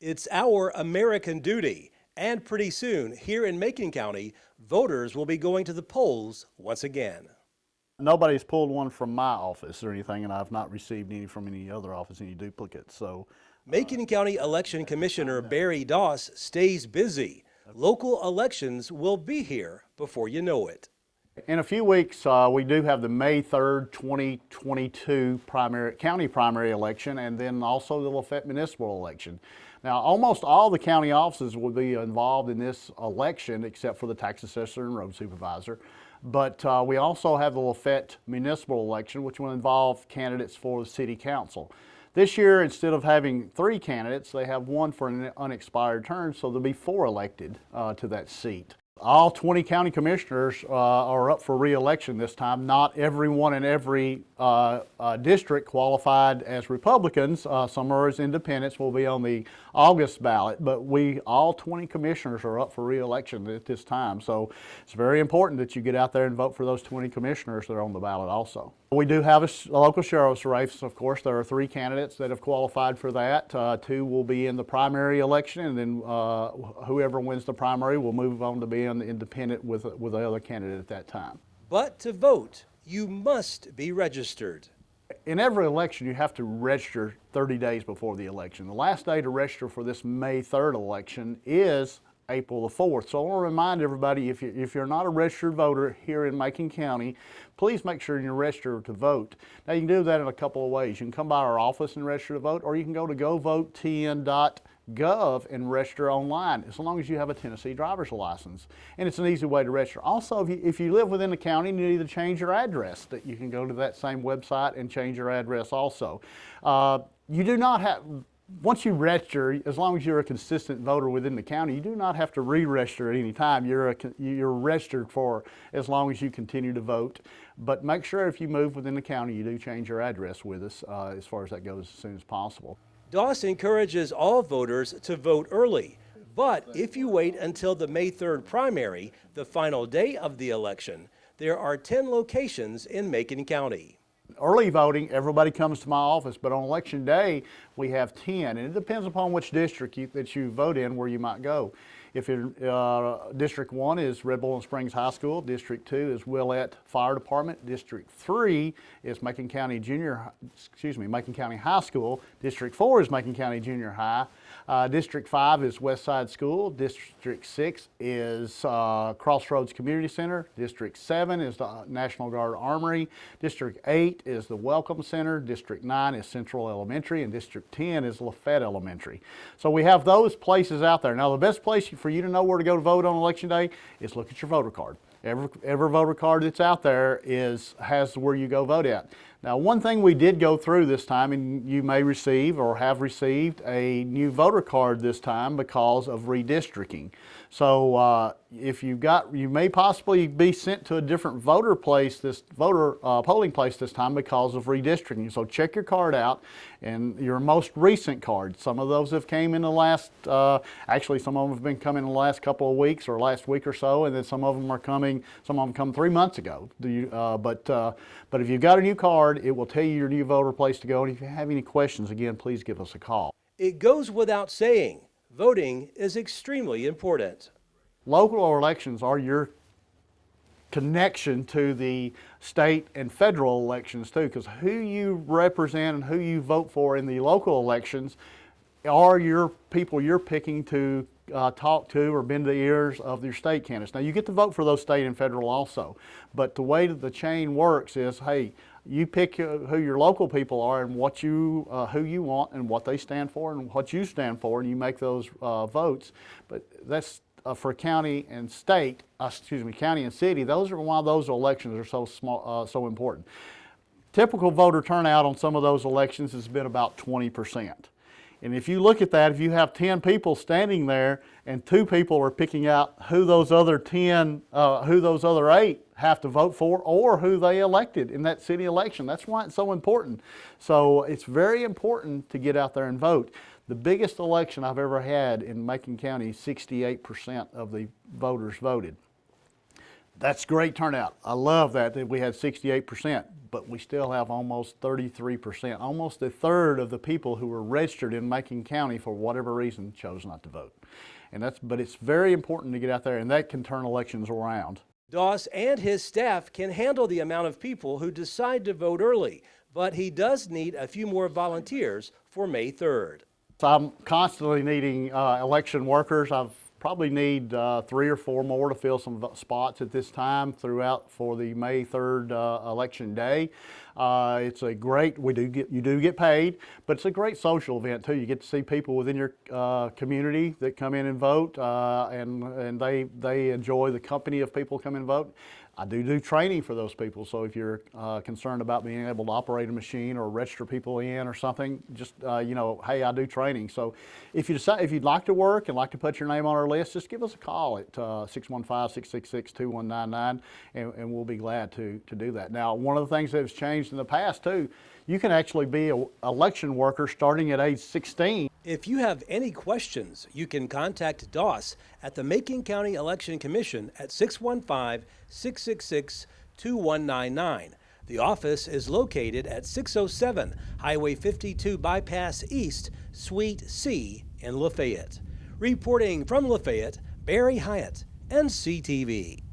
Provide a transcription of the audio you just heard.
It's our American duty, and pretty soon, here in Macon County, voters will be going to the polls once again. Nobody's pulled one from my office or anything, and I've not received any from any other office, any duplicates. So, Macon County Election Commissioner Barry Doss stays busy. Local elections will be here before you know it. in a few weeks, we do have the May 3rd, 2022 county primary election, and then also the Lafayette municipal election. Now, almost all the county offices will be involved in this election except for the tax assessor and road supervisor. But we also have the Lafayette municipal election, which will involve candidates for the city council. This year, instead of having 3 candidates, they have 1 for an unexpired term, so there'll be 4 elected to that seat. All 20 county commissioners are up for re-election this time. Not everyone in every district qualified as Republicans. Some are as independents, will be on the August ballot, but all 20 commissioners are up for re-election at this time. So it's very important that you get out there and vote for those 20 commissioners that are on the ballot also. We do have a local sheriff's race, of course. There are 3 candidates that have qualified for that. 2 will be in the primary election, and then whoever wins the primary will move on to be on the independent with the other candidate at that time. But to vote, you must be registered. In every election, you have to register 30 days before the election. The last day to register for this May 3rd election is April the 4th. So I want to remind everybody, if you're not a registered voter here in Macon County, please make sure you're registered to vote. Now, you can do that in a couple of ways. You can come by our office and register to vote, or you can go to govotn.gov and register online, as long as you have a Tennessee driver's license. And it's an easy way to register. Also, if you live within the county and you need to change your address, that you can go to that same website and change your address also. You do not have, once you register, as long as you're a consistent voter within the county, you do not have to re-register at any time. You're registered for as long as you continue to vote. But make sure if you move within the county, you do change your address with us as far as that goes as soon as possible. Doss encourages all voters to vote early. But if you wait until the May 3rd primary, the final day of the election, there are 10 locations in Macon County. Early voting, everybody comes to my office, but on election day, we have 10, and it depends upon which district that you vote in where you might go. If District 1 is Red Bull and Springs High School, District 2 is Willette Fire Department, District 3 is Macon County High School, District 4 is Macon County Junior High, District 5 is Westside School, District 6 is Crossroads Community Center, District 7 is the National Guard Armory, District 8 is the Welcome Center, District 9 is Central Elementary, and District 10 is Lafayette Elementary. So we have those places out there. Now, the best place for you to know where to go to vote on election day is look at your voter card. Every voter card that's out there has where you go vote at. Now, one thing we did go through this time, and you may receive or have received a new voter card this time because of redistricting. So you may possibly be sent to a different polling place this time because of redistricting. So check your card out and your most recent card. Some of those have came in the last, actually some of them have been coming in the last couple of weeks or last week or so, and then some of them come 3 months ago. But if you've got a new card, it will tell you your new voter place to go. And if you have any questions, again, please give us a call. It goes without saying, voting is extremely important. Local elections are your connection to the state and federal elections too, because who you represent and who you vote for in the local elections are your people you're picking to talk to or bend the ears of your state candidates. Now, you get to vote for those state and federal also, but the way that the chain works is, hey, you pick who your local people are and who you want and what they stand for and what you stand for, and you make those votes. But that's for county and state, county and city. Those are why those elections are so important. Typical voter turnout on some of those elections has been about 20%. And if you look at that, if you have 10 people standing there and 2 people are picking out who those other 8 have to vote for or who they elected in that city election, that's why it's so important. So it's very important to get out there and vote. The biggest election I've ever had in Macon County, 68% of the voters voted. That's great turnout. I love that we had 68%. But but we still have almost 33%, almost a third of the people who were registered in Macon County for whatever reason chose not to vote. But it's very important to get out there, and that can turn elections around. Doss and his staff can handle the amount of people who decide to vote early, but he does need a few more volunteers for May 3rd. So I'm constantly needing election workers. I've probably need 3 or 4 more to fill some spots at this time throughout for the May 3rd election day. It's a great, you do get paid, but it's a great social event too. You get to see people within your community that come in and vote, and they enjoy the company of people come and vote. I do training for those people, so if you're concerned about being able to operate a machine or register people in or something, just you know, hey, I do training. So if you'd like to work and like to put your name on our list, just give us a call at 615-666-2199, and we'll be glad to do that. Now, one of the things that has changed in the past too, you can actually be an election worker starting at age 16. If you have any questions, you can contact Doss at the Macon County Election Commission at 615-666-2199. The office is located at 607 Highway 52 Bypass East, Suite C in Lafayette. Reporting from Lafayette, Barry Hyatt, NCTV.